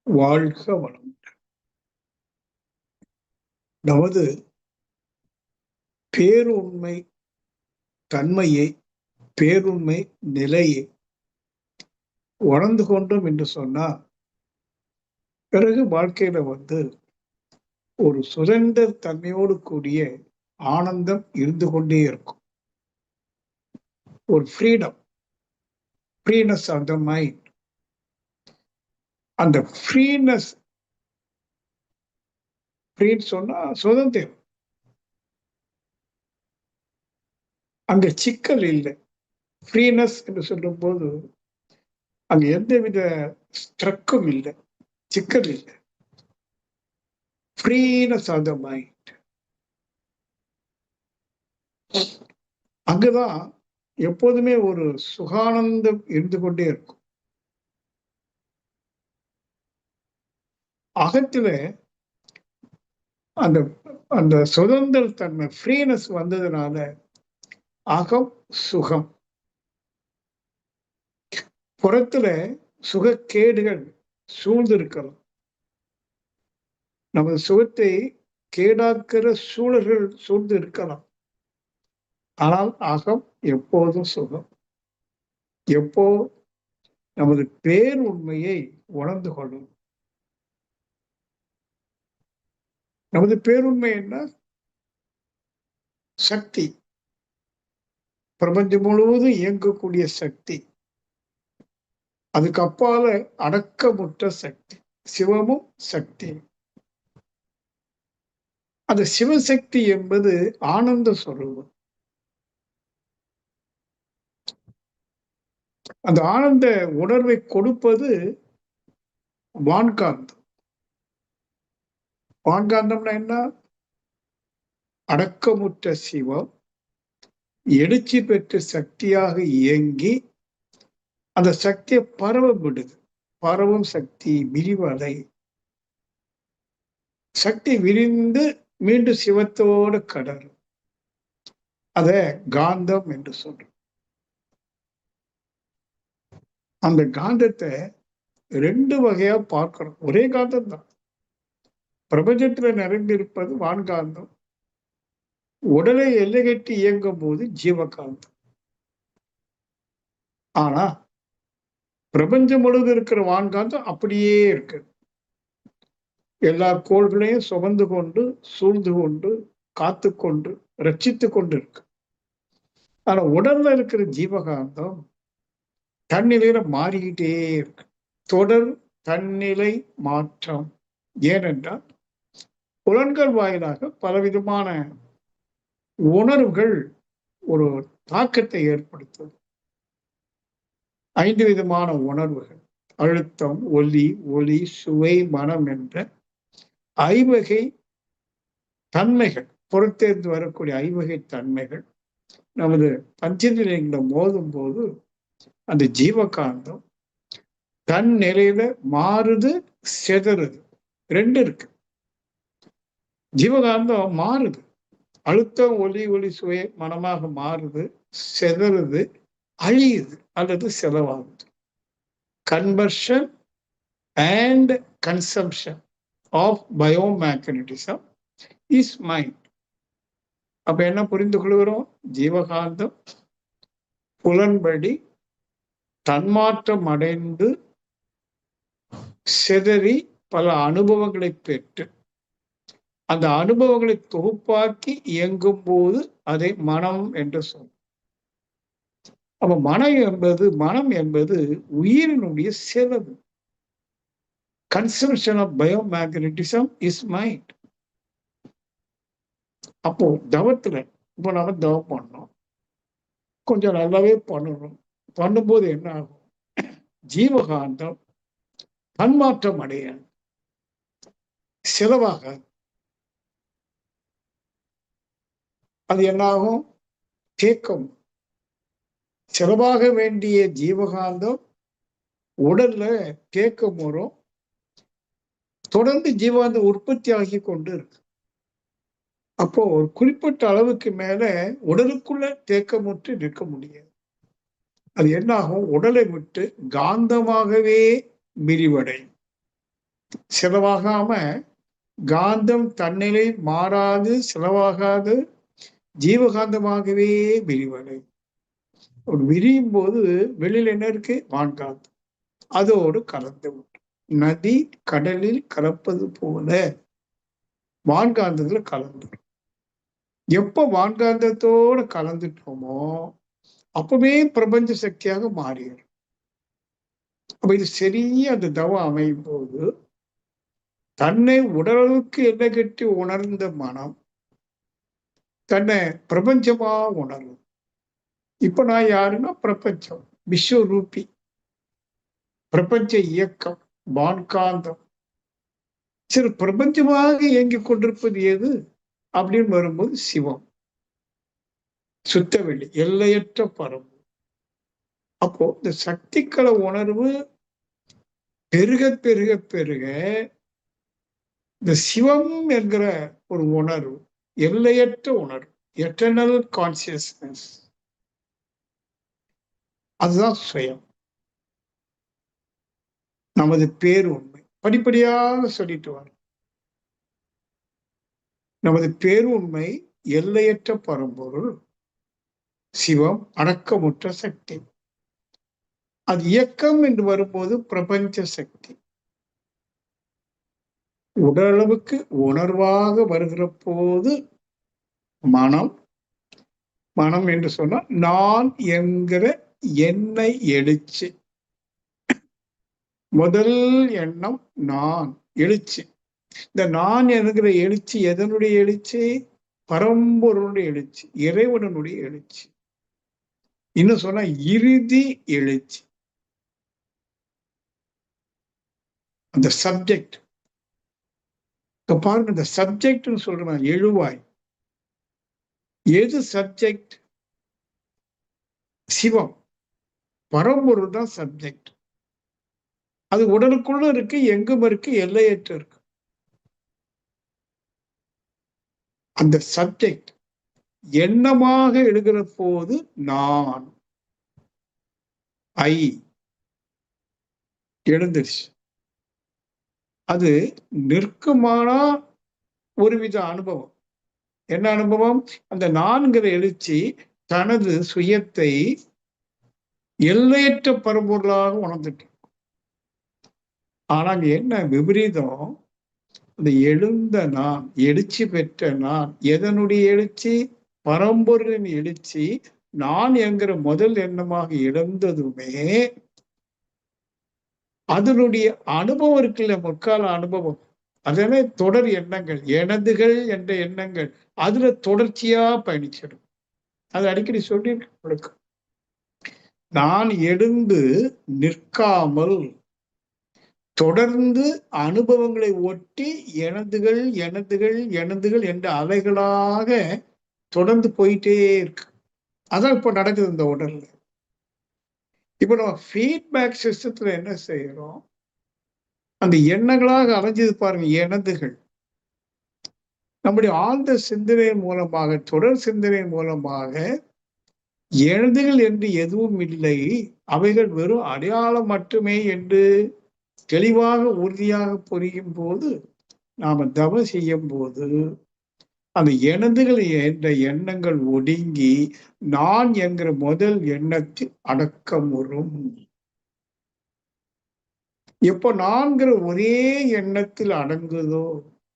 வாழ்க வளம். நமது பேருண்மை தன்மையை, பேருண்மை நிலையை உணர்ந்து கொண்டோம் என்று சொன்னா, பிறகு வாழ்க்கையில ஒரு சுதந்திர தன்மையோடு கூடிய ஆனந்தம் இருந்து கொண்டே இருக்கும். ஒரு ஃப்ரீனஸ் ஆஃப் த மைண்ட். அந்த ஃப்ரீனஸ் சொன்னா சுதந்திரம். அங்க சிக்கல் இல்லை. ஃப்ரீனஸ் என்று சொல்லும் போது அங்க எந்தவித ஸ்ட்ரக்கும் இல்லை, சிக்கல் இல்லை. Freeness of the mind. அங்கதான் எப்போதுமே ஒரு சுகானந்தம் இருந்து கொண்டே இருக்கும். அகத்துல அந்த அந்த சுதந்திர தன்மை ஃப்ரீனஸ் வந்ததுனால அகம் சுகம். புறத்துல சுகக்கேடுகள் சூழ்ந்து இருக்கலாம். நமது சுகத்தை கேடாக்கிற சூழல்கள் சூழ்ந்து இருக்கலாம். ஆனால் அகம் எப்போதும் சுகம். எப்போ நமது பேருண்மையை உணர்ந்து கொள்ளும். நமது பேருண்மை என்ன? சக்தி. பிரபஞ்சம் முழுவதும் இயங்கக்கூடிய சக்தி. அதுக்கு அப்பால அடக்கமுற்ற சக்தி. சிவமும் சக்தி. அந்த சிவசக்தி என்பது ஆனந்த சொரூபம். அந்த ஆனந்த உணர்வை கொடுப்பது வான்காந்தம். வான்காந்தம்னா என்ன? அடக்கமுற்ற சிவம் எழுச்சி பெற்ற சக்தியாக இயங்கி அந்த சக்தியை பரவ விடுது. பரவும் சக்தி விரிவலை. சக்தி விரிந்து மீண்டும் சிவத்தோடு கடலும். அத காந்தம் என்று சொல்றோம். அந்த காந்தத்தை ரெண்டு வகையா பார்க்கணும். ஒரே காந்தம் தான். பிரபஞ்சத்துல நிறைந்திருப்பது வான்காந்தம். உடலை எல்லை கட்டி இயங்கும் போது ஜீவகாந்தம். ஆனா பிரபஞ்சம் முழுவதும் இருக்கிற வான்காந்தம் அப்படியே இருக்கு. எல்லா கோள்களையும் சுமந்து கொண்டு, சூழ்ந்து கொண்டு, காத்து கொண்டு, ரட்சித்து கொண்டு இருக்கு. ஆனா உடல்ல இருக்கிற ஜீவகாந்தம் தன்னிலையில மாறிக்கிட்டே இருக்கு. தொடர் தன்னிலை மாற்றம். ஏனென்றால் புலன்கள் வாயிலாக பலவிதமான உணர்வுகள் ஒரு தாக்கத்தை ஏற்படுத்தும். 5 விதமான உணர்வுகள்: அழுத்தம், ஒலி, ஒளி, சுவை, மனம் என்ற ஐவகை தன்மைகள், புறத்தேர்ந்து வரக்கூடிய ஐவகை தன்மைகள் நமது பஞ்சநிலைகளை மோதும் போது அந்த ஜீவகாந்தம் தன் நிலையில மாறுது, செதறுது. ரெண்டு இருக்கு. ஜீவகாந்தம் மாறுது. அழுத்தம், ஒலி, ஒளி, சுவை, மனமாக மாறுது, செதறுது, அழியுது அல்லது செலவாகுது. Conversion and consumption of biomagnetism is mind. அப்ப என்ன புரிந்து கொள்கிறோம்? ஜீவகாந்தம் புலன்படி தன்மாற்றம் அடைந்து செதறி பல அனுபவங்களை பெற்று அந்த அனுபவங்களை தொகுப்பாக்கி இயங்கும் போது அதை மனம் என்று சொல்லும். அப்ப மனம் என்பது உயிரினுடைய செலவு. Consumption of biomagnetism is mind. அப்போ தவத்துல இப்போ நம்ம தவம் பண்ணோம், கொஞ்சம் நல்லாவே பண்ணணும். பண்ணும்போது என்ன ஆகும்? ஜீவகாந்தம் தன்மாற்றம் அடைய செலவாக அது என்னாகும்? தேக்கம். செலவாக வேண்டிய ஜீவகாந்தம் உடல்ல தேக்கம் வரும். தொடர்ந்து ஜீவகாந்தம் உற்பத்தி ஆகி கொண்டு இருக்கு. அப்போ ஒரு குறிப்பிட்ட அளவுக்கு மேல உடலுக்குள்ள தேக்கமுற்று நிற்க முடியாது. அது என்னாகும்? உடலை விட்டு காந்தமாகவே விரிவடையும். செலவாகாம காந்தம் தன்னிலை மாறாது செலவாகாது ஜீவகாந்தமாகவே விரிவடை. விரியும் போது வெளியில என்ன இருக்கு? வான்காந்தம். அதோடு கலந்து விடும். நதி கடலில் கலப்பது போல வான்காந்தத்துல கலந்துடும். எப்ப வான்காந்தத்தோட கலந்துட்டோமோ அப்பவே பிரபஞ்ச சக்தியாக மாறிடும். அப்ப இது சரியா அந்த தவம் அமையும் போது தன்னை உடலுக்கு என்ன கட்டி உணர்ந்த மனம் தன்னை பிரபஞ்சமா உணரும். இப்ப நான் யாருன்னா பிரபஞ்சம், விஸ்வரூபி, பிரபஞ்ச இயக்கம், வான்காந்தம். சரி, பிரபஞ்சமாக இயங்கிக் கொண்டிருப்பது எது அப்படின்னு வரும்போது சிவம், சுத்தவெளி, எல்லையற்ற பரம்பு. அப்போ இந்த சக்திக்கள உணர்வு பெருக பெருக பெருக இந்த சிவம் என்கிற ஒரு உணர்வு, எல்லையற்ற உணர்வு, எட்டர்னல் கான்சியஸ்னஸ், அதுதான் சுயம். நமது பேருண்மை படிப்படியாக சொல்லிட்டு வரும். நமது பேருண்மை எல்லையற்ற பரம்பொருள் சிவம், அடக்கமுற்ற சக்தி. அது இயக்கம் என்று வரும்போது பிரபஞ்ச சக்தி. உடலளவுக்கு உணர்வாக வருகிற போது மனம், மனம் என்று சொன்னால் நான் என்கிற எண்ணெய் எழுச்சி. முதல் எண்ணம் நான் எழுச்சி. இந்த நான் என்கிற எழுச்சி எதனுடைய எழுச்சி? பரம்பொருளுடைய எழுச்சி, இறைவனுடைய எழுச்சி. இன்னும் சொன்னா இறுதி எழுச்சி. அந்த சப்ஜெக்ட் பாருங்க, இந்த சப்ஜெக்ட்னு சொல்றேன், எழுவாய். எது சப்ஜெக்ட்? சிவம், பரம்பொருள் தான் சப்ஜெக்ட். அது உடலுக்குள்ள இருக்கு, எங்கும் இருக்கு, எல்லையற்ற இருக்கு. அந்த சப்ஜெக்ட் எண்ணமாக எழுகிற போது நான் ஐ எழுந்துருச்சு. அது நிற்குமானா ஒருவித அனுபவம். என்ன அனுபவம்? அந்த நான்கிற எழுச்சி தனது சுயத்தை எல்லையற்ற பரம்பொருளாக உணர்ந்துட்டு. ஆனா என்ன விபரீதம்? அந்த எழுந்த நான், எழுச்சி பெற்ற நான், எதனுடைய எழுச்சி? பரம்பொருளின் எழுச்சி. நான் என்கிற முதல் எண்ணமாக எழுந்ததுமே அதனுடைய அனுபவம் இருக்குல்ல, முற்கால அனுபவம், அதனை தொடர் எண்ணங்கள், எனதுகள் என்ற எண்ணங்கள் அதுல தொடர்ச்சியா பயணிச்சிடும். அது அடிக்கடி சொல்லியிருக்கேன் உங்களுக்கு. நான் எழுந்து நிற்காமல் தொடர்ந்து அனுபவங்களை ஒட்டி எனதுகள் எனதுகள் எனதுகள் என்ற அலைகளாக தொடர்ந்து போயிட்டே இருக்கு. அதான் இப்ப நடக்குது இந்த உடல்ல. இப்ப நம்ம ஃபீட்பேக் சிஸ்டத்துல என்ன செய்யறோம்? அந்த எண்ணங்களாக அலைஞ்சது பாருங்க, எனதுகள். நம்முடைய ஆழ்ந்த சிந்தனையின் மூலமாக, தொடர் சிந்தனையின் மூலமாக எனதுகள் என்று எதுவும் இல்லை, அவைகள் வெறும் அடையாளம் மட்டுமே என்று தெளிவாக உறுதியாக புரியும் போது, நாம தவம் செய்யும் போது அந்த எனதுகள் என்ற எண்ணங்கள் ஒடுங்கி நான் என்கிற முதல் எண்ணத்தில் அடக்கம் வரும். எப்போ நான்கிற ஒரே எண்ணத்தில் அடங்குதோ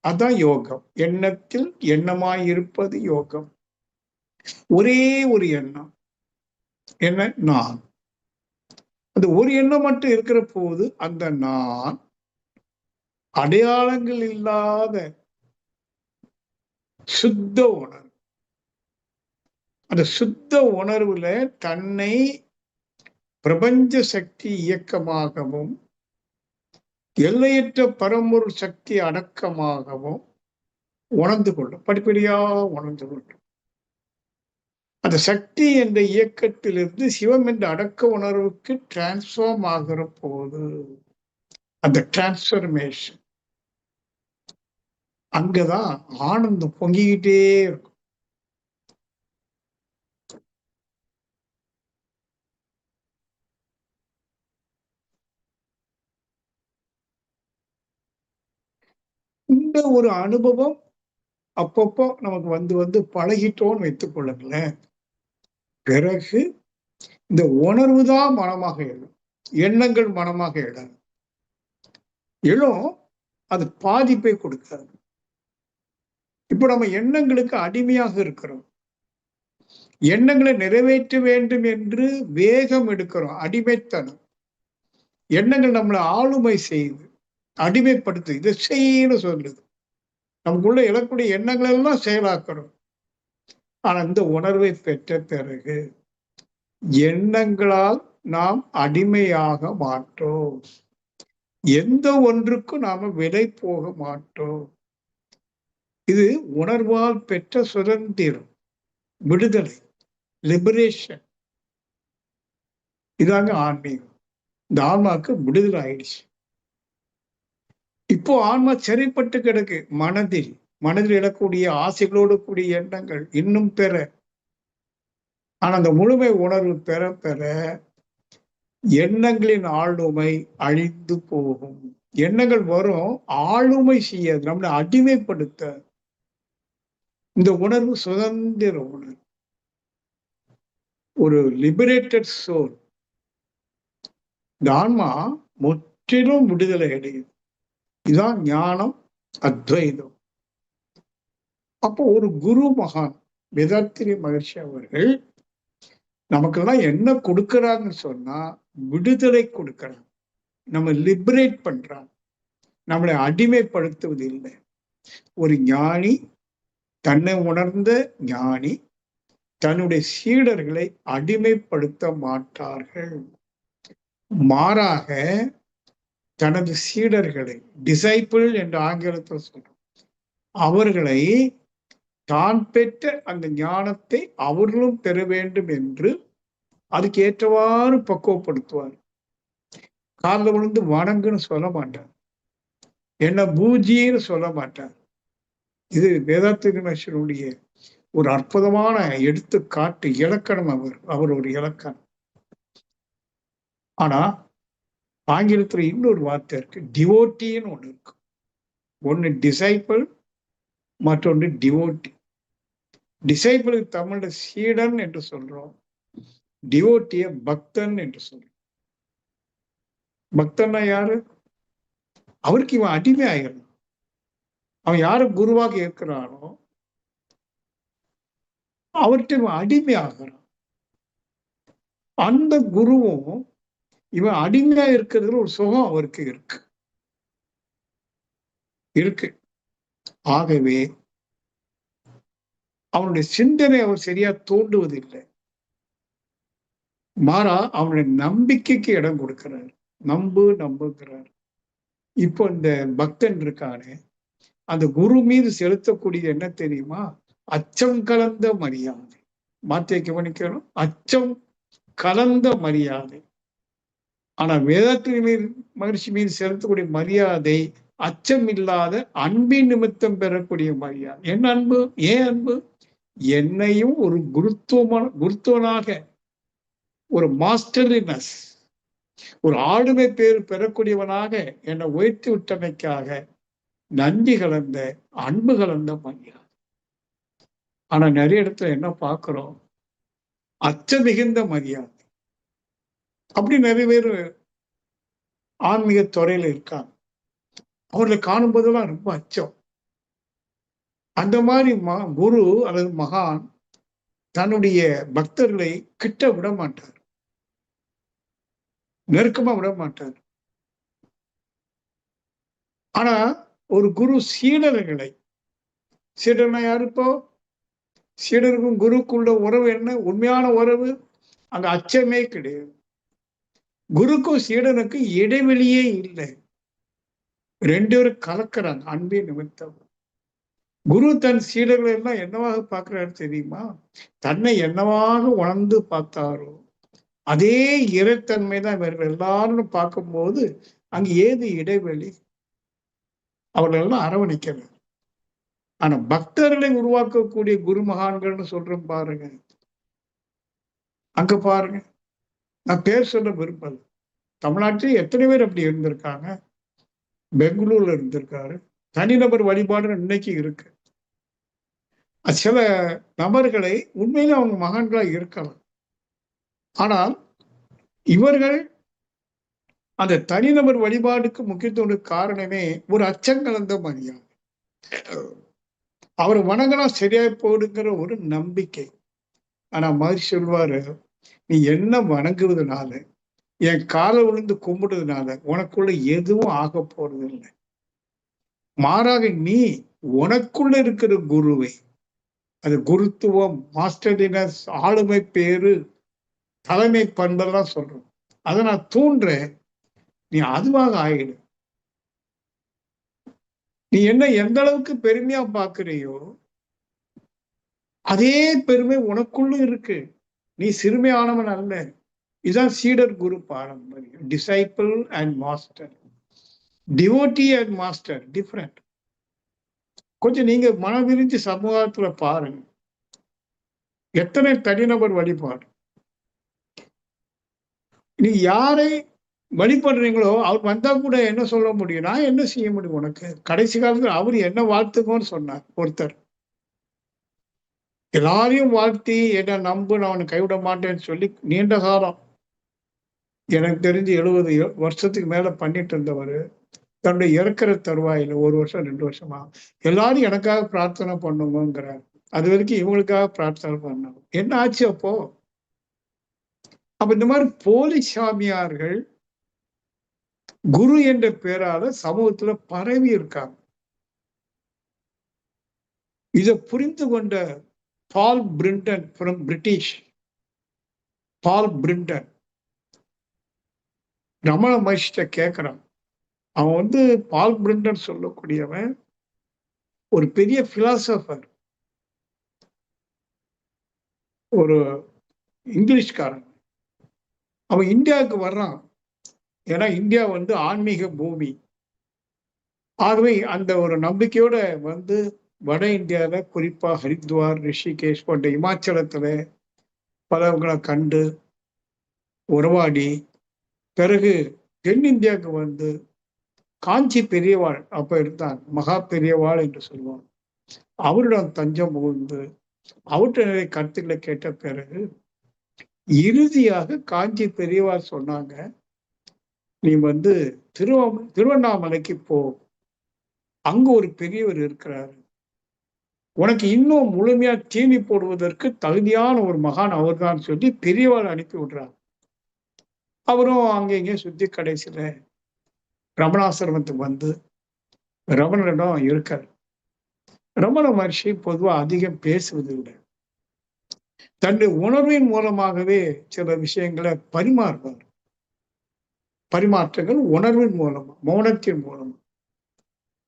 அதான் யோகம். எண்ணத்தில் எண்ணமாய் இருப்பது யோகம். ஒரே ஒரு எண்ணம், என்ன? நான். அந்த ஒரு எண்ணம் மட்டும் இருக்கிற போது அந்த நான் அடையாளங்கள் இல்லாத சுத்த உணர்வு. அந்த சுத்த உணர்வுல தன்னை பிரபஞ்ச சக்தி இயக்கமாகவும் எல்லையற்ற பரம்பொருள் சக்தி அடக்கமாகவும் உணர்ந்து கொள்ளும். படிப்படியா உணர்ந்து கொள்ளும். அந்த சக்தி என்ற இயக்கத்திலிருந்து சிவம் என்ற அடக்க உணர்வுக்கு டிரான்ஸ்ஃபார்ம் ஆகிற போது அந்த டிரான்ஸ்பர்மேஷன், அங்கதான் ஆனந்தம் பொங்கிக்கிட்டே இருக்கும். இந்த ஒரு அனுபவம் அப்பப்போ நமக்கு வந்து வந்து பழகிட்டோன்னு வைத்துக் கொள்ளுங்களேன். பிறகு இந்த உணர்வு தான் மனமாக எழும். எண்ணங்கள் மனமாக எழாது. எழும், அது பாதிப்பை கொடுக்காது. இப்ப நம்ம எண்ணங்களுக்கு அடிமையாக இருக்கிறோம். எண்ணங்களை நிறைவேற்ற வேண்டும் என்று வேகம் எடுக்கிறோம். அடிமைத்தனம். எண்ணங்கள் நம்மளை ஆளுமை செய்யுது, அடிமைப்படுத்து. இதை செய்யன்னு சொல்லுது. நமக்குள்ள எழக்கூடிய எண்ணங்கள் எல்லாம் செயலாக்கிறோம். ஆனா இந்த உணர்வை பெற்ற பிறகு எண்ணங்களால் நாம் அடிமையாக மாட்டோம். எந்த ஒன்றுக்கும் நாம விலை போக மாட்டோம். இது உணர்வால் பெற்ற சுதந்திரம், விடுதலை, லிபரேஷன். இதாங்க ஆன்மீகம். இந்த ஆன்மாவுக்கு விடுதலை ஆயிடுச்சு. இப்போ ஆன்மா சிறைப்பட்டு கிடக்கு மனதில். மனதில் எழக்கூடிய ஆசைகளோடு கூடிய எண்ணங்கள் இன்னும் பெற. ஆனா அந்த முழுமை உணர்வு பெற பெற எண்ணங்களின் ஆளுமை அழிந்து போகும். எண்ணங்கள் வரும், ஆளுமை செய்யாது, நம்மளை அடிமைப்படுத்த. இந்த உணர்வு சுதந்திர உணர்வு, ஒரு லிபரேட்டட் சோல். இந்த ஆன்மா முற்றிலும் விடுதலை அடையுது. இதுதான் ஞானம், அத்வைதம். அப்போ ஒரு குரு மகான் வேதாத்திரி மகர்ஷி அவர்கள் நமக்கெல்லாம் என்ன கொடுக்கறாங்கன்னு சொன்னா விடுதலை கொடுக்கறாங்க. நம்ம லிபரேட் பண்றாங்க, நம்மளை அடிமைப்படுத்துவது இல்லை. ஒரு ஞானி, தன்னை உணர்ந்த ஞானி தன்னுடைய சீடர்களை அடிமைப்படுத்த மாட்டார்கள். மாறாக தனது சீடர்களை, டிசைபிள் என்று ஆங்கிலத்தில் சொல்றோம், அவர்களை தான் பெற்ற அந்த ஞானத்தை அவர்களும் பெற வேண்டும் என்று அதுக்கு ஏற்றவாறு பக்குவப்படுத்துவார். காலில் விழுந்து வணங்குன்னு சொல்ல மாட்டார், என்ன பூஜின்னு சொல்ல மாட்டார். இது வேதாத்திரி மகர்ஷியினுடைய ஒரு அற்புதமான எடுத்துக்காட்டு, இலக்கணம். அவர் ஒரு இலக்கணம். ஆனா ஆங்கிலத்துல இன்னொரு வார்த்தை இருக்கு, டிவோட்டின்னு ஒண்ணு இருக்கு. ஒன்னு டிசைபிள், மற்றொன்று டிவோட்டி. டிசைபிளுக்கு தமிழ்ல சீடன் என்று சொல்றோம், டிவோட்டிய பக்தன் என்று சொல்றோம். பக்தன்னா யாரு? அவருக்கு இவன் அடிமை ஆயிடணும். அவன் யாரு குருவாக இருக்கிறானோ அவர்கிட்ட இவன் அடிமை ஆகிறான். அந்த குருவும் இவன் அடிமையா இருக்கிறதுல ஒரு சுகம் அவருக்கு இருக்கு இருக்கு. ஆகவே அவனுடைய சிந்தனை அவர் சரியா தோண்டுவதில்லை. மாறா அவனுடைய நம்பிக்கைக்கு இடம் கொடுக்கிறார். நம்புகிறார். இப்போ இந்த பக்தன் இருக்கானே, அந்த குரு மீது செலுத்தக்கூடியது என்ன தெரியுமா? அச்சம் கலந்த மரியாதை. மாத்தியை கவனிக்கணும், அச்சம் கலந்த மரியாதை. ஆனா வேதாத்திரி மகர்ஷி மீது செலுத்தக்கூடிய மரியாதை அச்சம் இல்லாத அன்பின் நிமித்தம் பெறக்கூடிய மரியாதை. என்ன அன்பு? ஏன் அன்பு? என்னையும் ஒரு குருத்துவனாக, ஒரு மாஸ்டர்லினஸ், ஒரு ஆளுமை பேர் பெறக்கூடியவனாக என்னை உயர்த்தி விட்டமைக்காக நன்றி கலந்த, அன்பு கலந்த மரியாதை. ஆனா நிறைய இடத்துல என்ன பார்க்கிறோம்? அச்ச மிகுந்த மரியாதை. அப்படி நிறைய பேர் ஆன்மீக துறையில இருக்காங்க. அவர்களை காணும் போதெல்லாம் ரொம்ப அச்சம். அந்த மாதிரி குரு அல்லது மகான் தன்னுடைய பக்தர்களை கிட்ட விட மாட்டார், நெருக்கமா விட மாட்டார். ஆனா ஒரு குரு சீடர்களை, சீடர்னா யாரு? இப்போ சீடருக்கும் குருக்குள்ள உறவு என்ன? உண்மையான உறவு. அங்க அச்சமே கிடையாது. குருக்கும் சீடனுக்கு இடைவெளியே இல்லை. ரெண்டு பேரும் கலக்கிறாங்க அன்பின் நிமித்தம். குரு தன் சீடர்களை எல்லாம் என்னவாக பார்க்கிறாரு தெரியுமா? தன்னை என்னவாக உணர்ந்து பார்த்தாரோ அதே இறைத்தன்மை தான் இவர்கள் எல்லாரும் பார்க்கும்போது அங்க ஏது இடைவெளி? அவர்கள் எல்லாம் அரவணைக்கிறார். ஆனா பக்தர்களை உருவாக்கக்கூடிய குரு மகான்கள்னு சொல்றோம் பாருங்க, அங்க பாருங்க. நான் பேர் சொல்ல விரும்பல. தமிழ்நாட்டில் எத்தனை பேர் அப்படி இருந்திருக்காங்க. பெங்களூர்ல இருந்திருக்காரு, தனிநபர் வழிபாடு இன்னைக்கு இருக்கு. சில நபர்களை உண்மையிலே அவங்க மகான்களா இருக்கலாம். ஆனால் இவர்கள் அந்த தனிநபர் வழிபாடுக்கு முக்கியத்துவம் காரணமே ஒரு அச்சம் கலந்த மரியாதை. அவர் வணங்கினா சரியா போடுங்கிற ஒரு நம்பிக்கை. ஆனா மகரிஷி சொல்வாரு, நீ என்ன வணங்குவதனால, என் காலை விழுந்து கும்பிடுறதுனால உனக்குள்ள எதுவும் ஆக போறது இல்லை. மாறாக நீ உனக்குள்ள இருக்கிற குருவை, அது குருத்துவம், மாஸ்டர்டினஸ், ஆளுமை பேரு, தலைமை பண்பெல்லாம் சொல்றோம். அதை நான் தூண்டுறேன், நீ அதுவாக ஆயிடு. நீ என்ன எந்த அளவுக்கு பெருமையா பாக்குறியோ அதே பெருமை உனக்குள்ள இருக்கு. நீ சிறுமையானவன் அல்ல. இதுதான் சீடர் குரு பாரம்பரியம். Disciple and master, devotee and master different. கொஞ்சம் நீங்க மனவிரிஞ்சு சமூகத்துல பாருங்க, எத்தனை தனிநபர் வழிபாடு. நீ யாரை வழிபடுறீங்களோ அவர் வந்தா கூட என்ன சொல்ல முடியும், நான் என்ன செய்ய முடியும் உனக்கு. கடைசி காலத்துல அவர் என்ன வாழ்த்துக்கோன்னு சொன்னார் ஒருத்தர். எல்லாரையும் வாழ்த்தி என்ன நம்பு, நான் அவனை கைவிட மாட்டேன்னு சொல்லி நீண்ட காலம், எனக்கு தெரிஞ்சு 70 வருஷத்துக்கு மேல பண்ணிட்டு இருந்தவர், தன்னுடைய இறக்கிற தருவாயில 1 வருஷம் 2 வருஷமா எல்லாரும் எனக்காக பிரார்த்தனை பண்ணுங்கிறார். அது வரைக்கும் இவங்களுக்காக பிரார்த்தனை பண்ணணும். என்ன ஆச்சு அப்போ? அப்ப இந்த மாதிரி போலி சாமியார்கள் குரு என்ற பேரால சமூகத்துல பரவி இருக்காங்க. இதை புரிந்து கொண்ட பால் பிரிண்டன் ஃப்ரம் பிரிட்டிஷ், பால் பிரிண்டன் ரமண மகர்ஷிட்ட கேட்கிறான். அவன் பால் பிரிண்டன் சொல்லக்கூடியவன் ஒரு பெரிய பிலாசபர், ஒரு இங்கிலீஷ்காரன். அவன் இந்தியாவுக்கு வர்றான். ஏன்னா இந்தியா ஆன்மீக பூமி. ஆகவே அந்த ஒரு நம்பிக்கையோட வட இந்தியாவில, குறிப்பா ஹரித்வார், ரிஷிகேஷ் போன்ற இமாச்சலத்துல பலவங்களை கண்டு உறவாடி, பிறகு தென்னிந்தியாவுக்கு காஞ்சி பெரியவாள் அப்ப இருந்தான், மகா பெரியவாள் என்று சொல்லுவான், அவரிடம் தஞ்சம் புகுந்து அவற்றை நிறைய கருத்துக்களை கேட்ட பிறகு இறுதியாக காஞ்சி பெரியவாள் சொன்னாங்க, நீ திருவண்ணாமலைக்கு போ, அங்க ஒரு பெரியவர் இருக்கிறாரு, உனக்கு இன்னும் முழுமையா தீனி போடுவதற்கு தகுதியான ஒரு மகான் அவர்தான் சொல்லி பெரியவாள் அனுப்பி விடுறார். அவரும் அங்கே சுத்தி கடைசியில ரமணாசிரமத்துக்கு ரமணரிடம் இருக்கார். ரமண மகர்ஷி பொதுவா அதிகம் பேசுவதில்லை. தன்னுடைய உணர்வின் மூலமாகவே சில விஷயங்களை பரிமாறுவார். பரிமாற்றங்கள் உணர்வின் மூலமா, மௌனத்தின் மூலமா.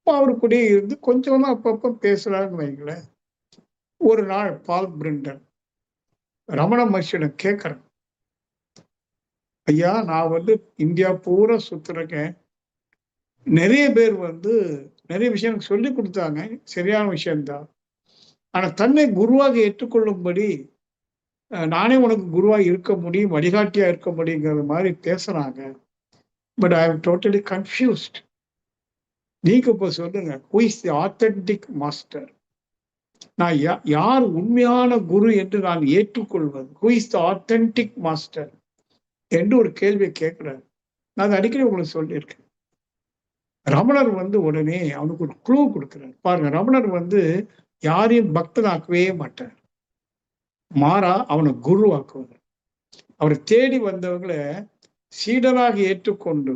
அவரு கூட இருந்து கொஞ்சம் தான் அப்பப்ப பேசுறாருன்னு வைங்களேன். ஒரு நாள் பால் பிரிண்டன் ரமண மகர்ஷியிடம் கேட்கிறேன், ஐயா நான் இந்தியா பூரா சுத்துறேன், நிறைய பேர் நிறைய விஷயம் சொல்லி கொடுத்தாங்க, சரியான விஷயம்தான். ஆனா தன்னை குருவாக ஏற்றுக்கொள்ளும்படி நானே உனக்கு குருவா இருக்க முடியும், வழிகாட்டியா இருக்க முடியுங்கிற மாதிரி பேசுறாங்க. But I am totally confused. நீங்க இப்ப சொல்லுங்க, who is the authentic master? நான் யார் உண்மையான குரு என்று நான் ஏற்றுக்கொள்வது? Who is the authentic master என்று ஒரு கேள்வியை கேட்கிறார். நான் அதை அடிக்கடி உங்களுக்கு சொல்லியிருக்கேன். ரமணர் உடனே அவனுக்கு ஒரு க்ளூ கொடுக்கிறார். பாருங்க, ரமணர் யாரையும் பக்தனாக்கவே மாட்டார், மாறா அவனை குருவாக்குவார். அவரை தேடி வந்தவங்களை சீடனாக ஏற்றுக்கொண்டு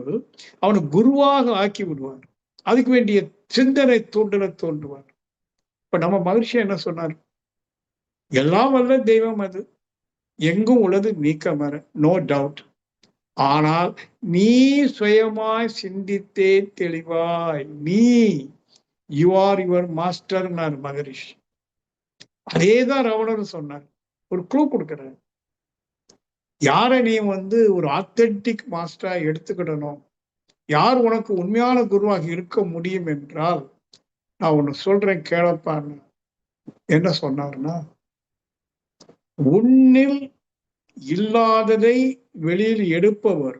அவனை குருவாக ஆக்கி விடுவார். அதுக்கு வேண்டிய சிந்தனை தூண்டலை தோன்றுவார். இப்ப நம்ம மகிழ்ச்சி என்ன சொன்னார்? எல்லாம் வல்ல தெய்வம் அது, எங்கும் உள்ளது நீக்கமற, நோ டவுட். ஆனால் நீ சுயமாய் சிந்தித்தே தெளிவாய், நீ யூ ஆர் யுவர் மாஸ்டர் மகரிஷி. அதேதான் ரமணர் சொன்னார். ஒரு க்ளூ கொடுக்கிறார். யாரை நீ ஒரு ஆத்தென்டிக் மாஸ்டரா எடுத்துக்கிடணும், யார் உனக்கு உண்மையான குருவாக இருக்க முடியும் என்றால், நான் ஒண்ணு சொல்றேன் கேளப்பான்னு. என்ன சொன்னார்னா, உன்னில் இல்லாததை வெளியில் எடுப்பவர்,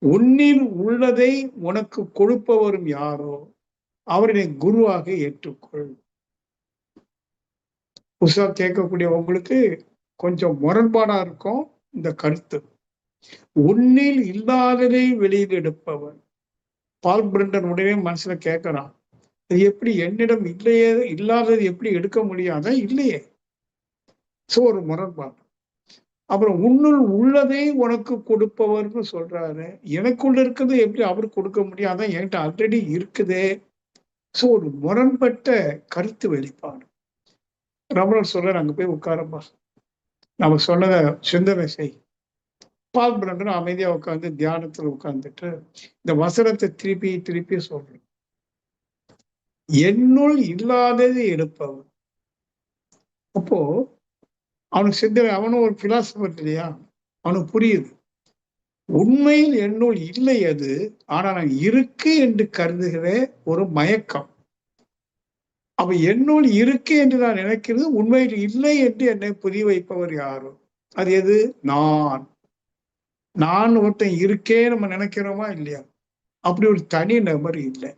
உன்னில் உள்ளதை உனக்கு கொடுப்பவரும் யாரோ அவரை குருவாக ஏற்றுக்கொள். புதுசா கேட்கக்கூடிய உங்களுக்கு கொஞ்சம் முரண்பாடா இருக்கும் இந்த கருத்து. உன்னில் இல்லாததை வெளியில் எடுப்பவன். பால் பிரண்டன் உடனே மனசுல கேட்கிறான், அது எப்படி என்னிடம் இல்லையே, இல்லாதது எப்படி எடுக்க முடியாத இல்லையே. சோ ஒரு முரண்பாடு. அப்புறம் உன்னுள் உள்ளதை உனக்கு கொடுப்பவர்னு சொல்றாரு. எனக்குள்ள இருக்கிறது எப்படி அவருக்கு கொடுக்க முடியும்? அதான் என்கிட்ட ஆல்ரெடி இருக்குதே. சோ ஒரு முரண்பட்ட கருத்து வெளிப்பாடு. ரமணர் சொல்றாரு, அங்க போய் உட்காரப்பா, நம்ம சொன்னத சிந்தனை செய். பால் பிரண்டன் அமைதியா உட்காந்து தியானத்துல உட்கார்ந்துட்டு இந்த வசனத்தை திருப்பி திருப்பி சொல்றேன். என்னுள் இல்லாததை எடுப்பவன். அப்போ அவனுக்கு சிந்தனை, அவனும் ஒரு பிலாசபர் இல்லையா, அவனுக்கு புரியுது உண்மையில் என்னுள் இல்லை அது, ஆனா நான் இருக்கு என்று கருதுகிற ஒரு மயக்கம். அவ என்னுள் இருக்கு என்று நான் நினைக்கிறது உண்மையில் இல்லை என்று என்னை புரிய வைப்பவர் யாரும். அது எது? நான் ஒருத்தன் இருக்கே நம்ம நினைக்கிறோமா இல்லையா? அப்படி ஒரு தனி நபர் இல்லை.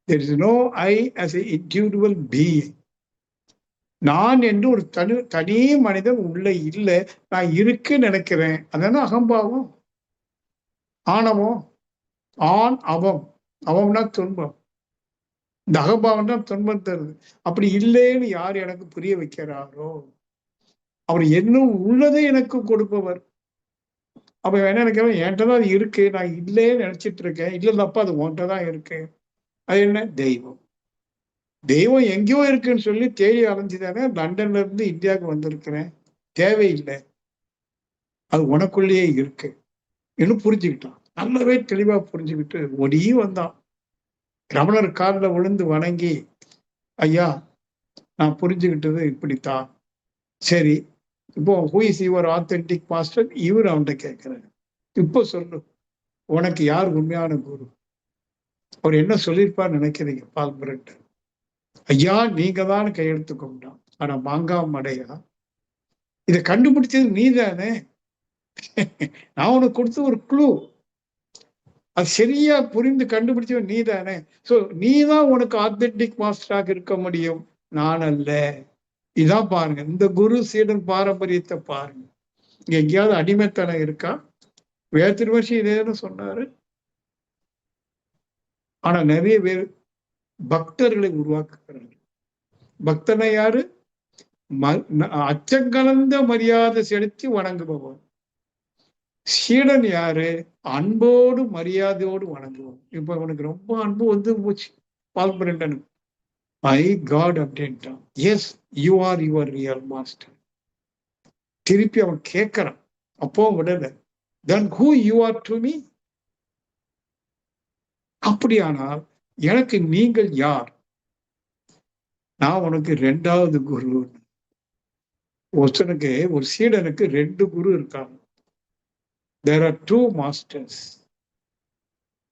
There is no I as an individual being. நான் என்று ஒரு தனி மனிதன் உள்ள இல்லை. நான் இருக்கு நினைக்கிறேன். அதான அகம்பாவம், ஆணவம். ஆண் அவம், அவம்னா துன்பம். இந்த அகம்பாவம் தான் துன்பம் தருது. அப்படி இல்லைன்னு யார் எனக்கு புரிய வைக்கிறாரோ அவர் இன்னும் உள்ளதை எனக்கு கொடுப்பவர். அப்ப என்ன நினைக்கிறேன், என்கிட்ட தான் அது இருக்கு, நான் இல்லைன்னு நினைச்சிட்டு இருக்கேன். இல்லைல்லப்பா அது உன்கிட்ட தான் இருக்கு. அது என்ன? தெய்வம். தெய்வம் எங்கேயோ இருக்குன்னு சொல்லி தேடி அலைஞ்சுதானே லண்டன்ல இருந்து இந்தியாவுக்கு வந்திருக்கிறேன். தேவையில்லை, அது உனக்குள்ளேயே இருக்கு இன்னும் புரிஞ்சுக்கிட்டான். நல்லாவே தெளிவா புரிஞ்சுக்கிட்டு ஒடியே வந்தான். ரமணர் காலில் விழுந்து வணங்கி, ஐயா நான் புரிஞ்சுக்கிட்டது இப்படித்தான். சரி, இப்போ who is your authentic master? இவர் அவன்கிட்ட கேட்கிறாரு, இப்போ சொல்லு, உனக்கு யார் உண்மையான குரு? அவர் என்ன சொல்லியிருப்பார் நினைக்கிறீங்க? பால் பிரண்ட், ஐயா நீங்க தான் கையெழுத்து கொண்டான். ஆனா மாங்காம் அடையா, இதை கண்டுபிடிச்சது நீ தானே. நான் உனக்கு கொடுத்த ஒரு க்ளூ, அது சரியா புரிந்து கண்டுபிடிச்சவன் நீ தானே. சோ நீ தான் உனக்கு ஆத்தென்டிக் மாஸ்டராக இருக்க முடியும், நான் அல்ல. இதான் பாருங்க, இந்த குரு சீடன் பாரம்பரியத்தை பாருங்க. இங்க எங்கேயாவது அடிமைத்தனம் இருக்கா? வேத்திருவர்ஷி இதேன்னு சொன்னாரு. ஆனா நிறைய பேர் பக்தர்களை உருவாக்குகிறார்கள். பக்தனை யாரு? அச்சங்கலந்த மரியாதை செலுத்தி வணங்குபவன். சீடன் யாரு? அன்போடு மரியாதையோடு வணங்குவோம். இப்ப அவனுக்கு ரொம்ப அன்பு வந்து போச்சு பால் பிரண்டனுக்கு. மை காட் அப்படின்ட்டான். Yes, you are your real master. திருப்பி அவன் கேட்கிறான், அப்போ விடல. Then who you are to me? அப்படியானால் எனக்கு நீங்கள் யார்? நான் உனக்கு 2வது குரு. ஒருத்தனுக்கு, ஒரு சீடனுக்கு 2 குரு இருக்காங்க. There are 2 masters.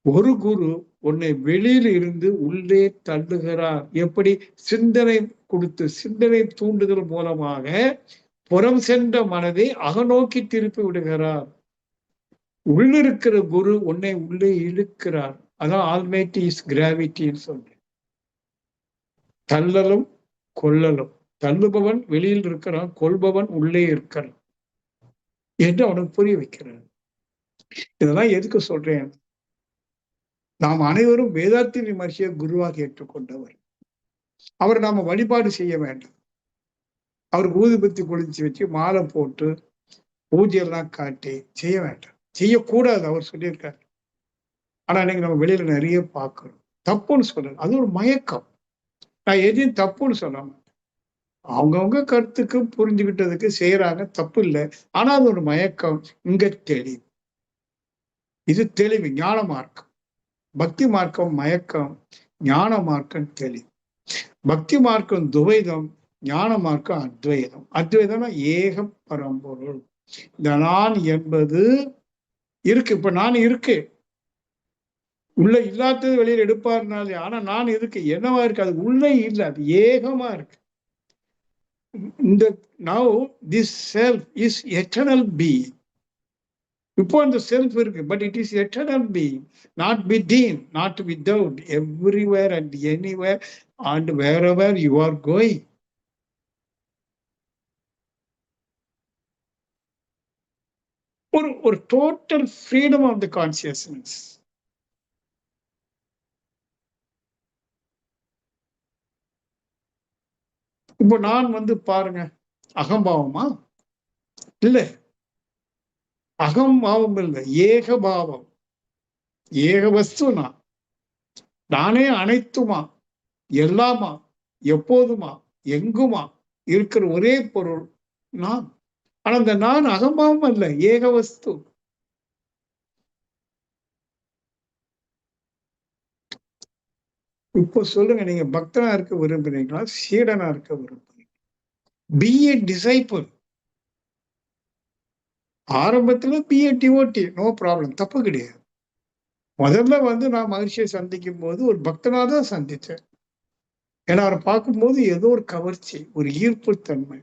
ஒரு குரு உன்னை வெளியில் இருந்து உள்ளே தள்ளுகிறார். எப்படி? சிந்தனை கொடுத்து, சிந்தனை தூண்டுதல் மூலமாக புறம் சென்ற மனதை அகநோக்கி திருப்பி விடுகிறார். உள்ளிருக்கிற குரு உன்னை உள்ளே இழுக்கிறார். அதான் ஆல்மைட்டி இஸ் கிராவிட்டின்னு சொல்றேன். தள்ளலும் கொள்ளலும். தள்ளுபவன் வெளியில் இருக்கிறான், கொள்பவன் உள்ளே இருக்கிறான் என்று அவனுக்கு புரிய வைக்கிறான். இதெல்லாம் எதுக்கு சொல்றேன்? நாம் அனைவரும் வேதாத்திரி விமர்சிய குருவாக ஏற்றுக்கொண்டவர். அவர் நாம வழிபாடு செய்ய வேண்டாம். அவருக்கு ஊதுபத்தி குளிச்சு வச்சு மாலை போட்டு பூஜையெல்லாம் காட்டி செய்ய வேண்டாம், செய்யக்கூடாது அவர் சொல்லியிருக்காரு. ஆனா இன்னைக்கு நம்ம வெளியில நிறைய பார்க்கிறோம். தப்புன்னு சொல்றேன், அது ஒரு மயக்கம். நான் எதையும் தப்புன்னு சொல்ல மாட்டேன். அவங்கவுங்க கருத்துக்கு புரிஞ்சுக்கிட்டதுக்கு செய்யறாங்க, தப்பு இல்லை. ஆனா அது ஒரு மயக்கம். இங்க தெளிவு, இது தெளிவு. ஞான மார்க்கம். பக்தி மார்க்கம் மயக்கம், ஞான மார்க்கம் தெளிவு. பக்தி மார்க்கம் துவைதம், ஞான மார்க்கம் அத்வைதம். அத்வைதம்னா ஏக பரம்பொருள். இந்த நான் என்பது இருக்கு. இப்ப நான் இருக்கு, உள்ள இல்லாதது வெளியில் எடுப்பாருனாலே. ஆனா நான் இருக்கு, என்னவா இருக்கு? அது உள்ள இல்லை, அது ஏகமா இருக்கு. இந்த now this self is eternal being. இப்போ அந்த செல்ஃப் இருக்கு, but it is eternal being, not within, not without, everywhere and anywhere and wherever you are going. ஒரு total freedom of the consciousness. இப்போ நான் பாருங்க, அகம்பாவமா? இல்ல, அகம்பாவம் இல்லை, ஏகபாவம். ஏக வஸ்து நான். நானே அனைத்துமா, எல்லாமா, எப்போதுமா, எங்குமா இருக்கிற ஒரே பொருள் நான். ஆனா அந்த நான் அகம்பாவம் அல்ல, ஏக வஸ்து. இப்போ சொல்லுங்க, நீங்க பக்தனா இருக்க விரும்புறீங்களா, சீடனா இருக்க விரும்புறீங்க? B A disciple. ஆரம்பத்துல B A devotee, no problem, தப்பு கிடையாது. முதல்ல நான் மகிழ்ச்சியை சந்திக்கும் போது ஒரு பக்தனா தான் சந்திச்சேன். ஏன்னா அவரை பார்க்கும்போது ஏதோ ஒரு கவர்ச்சி, ஒரு ஈர்ப்பு தன்மை.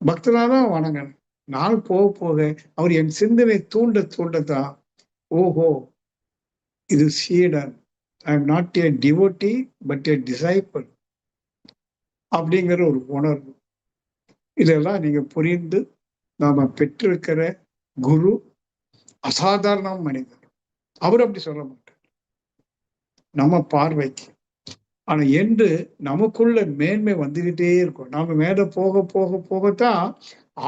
பக்தனா தான் வணங்கணும். நாள் போக போக அவர் என் சிந்தனை தூண்ட தூண்டதான், ஓஹோ இது சீடன், I am not a devotee but A disciple அப்படிங்கிற ஒரு உணர்வு. இதெல்லாம் நீங்க புரிந்து, நாம பெற்றிருக்கிற குரு அசாதாரண மனிதர். அவர் அப்படி சொல்ல மாட்டார் நம்ம பார்வைக்கு. ஆனா என்று நமக்குள்ள மேன்மை வந்துகிட்டே இருக்கும். நாம மேல போக போக போகத்தான்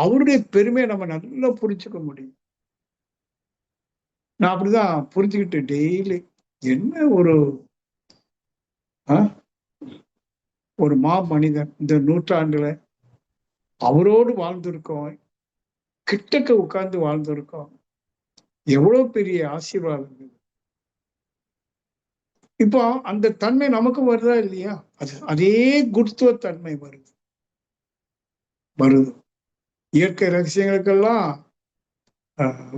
அவருடைய பெருமையை நம்ம நல்லா புரிஞ்சுக்க முடியும். நான் அப்படிதான் புரிஞ்சுக்கிட்டு டெய்லி என்ன ஒரு மனிதன் இந்த நூற்றாண்டுல அவரோடு வாழ்ந்திருக்கோம், கிட்டக்க உட்கார்ந்து வாழ்ந்திருக்கோம். எவ்வளவு பெரிய ஆசீர்வாதம். இப்போ அந்த தன்மை நமக்கு வருதா இல்லையா? அதே குருத்துவ தன்மை வருது. இயற்கை ரகசியங்களுக்கெல்லாம்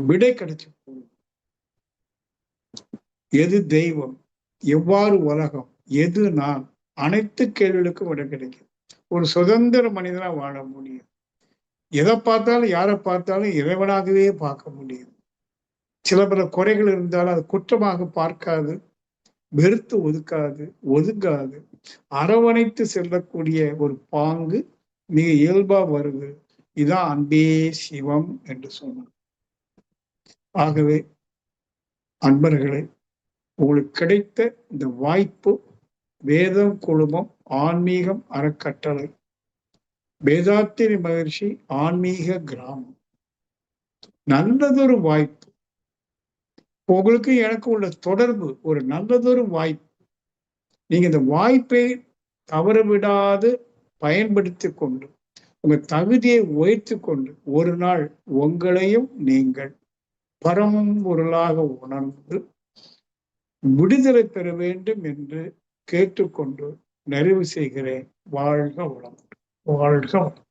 விடை கிடைச்சு போகுது. எது தெய்வம், எவ்வாறு உலகம், எது நான், அனைத்து கேள்விகளுக்கும் விடை கிடைக்கும். ஒரு சுதந்திர மனிதனா வாழ முடியும். எதை பார்த்தாலும் யாரை பார்த்தாலும் இறைவனாகவே பார்க்க முடியும். சில பல குறைகள் இருந்தாலும் அது குற்றமாக பார்க்காது, வெறுத்து ஒதுங்காது, அரவணைத்து செல்லக்கூடிய ஒரு பாங்கு மிக இயல்பா வருது. இதான் அன்பே சிவம் என்று சொன்னார். ஆகவே அன்பர்களே, உங்களுக்கு கிடைத்த இந்த வாய்ப்பு, வேதம் குழுமம் ஆன்மீகம் அறக்கட்டளை, வேதாத்திரி மகிழ்ச்சி ஆன்மீக கிராமம், நல்லதொரு வாய்ப்பு. உங்களுக்கு எனக்கு உள்ள தொடர்பு ஒரு நல்லதொரு வாய்ப்பு. நீங்க இந்த வாய்ப்பை தவற விடாது பயன்படுத்தி கொண்டு, உங்க தகுதியை உயர்த்தி கொண்டு, ஒரு நாள் உங்களையும் நீங்கள் பரம்பொருளாக உணர்ந்து விடுதலை பெற வேண்டும் என்று கேட்டுக்கொண்டு நிறைவு செய்கிறேன். வாழ்க வளம். வாழ்க வளம்.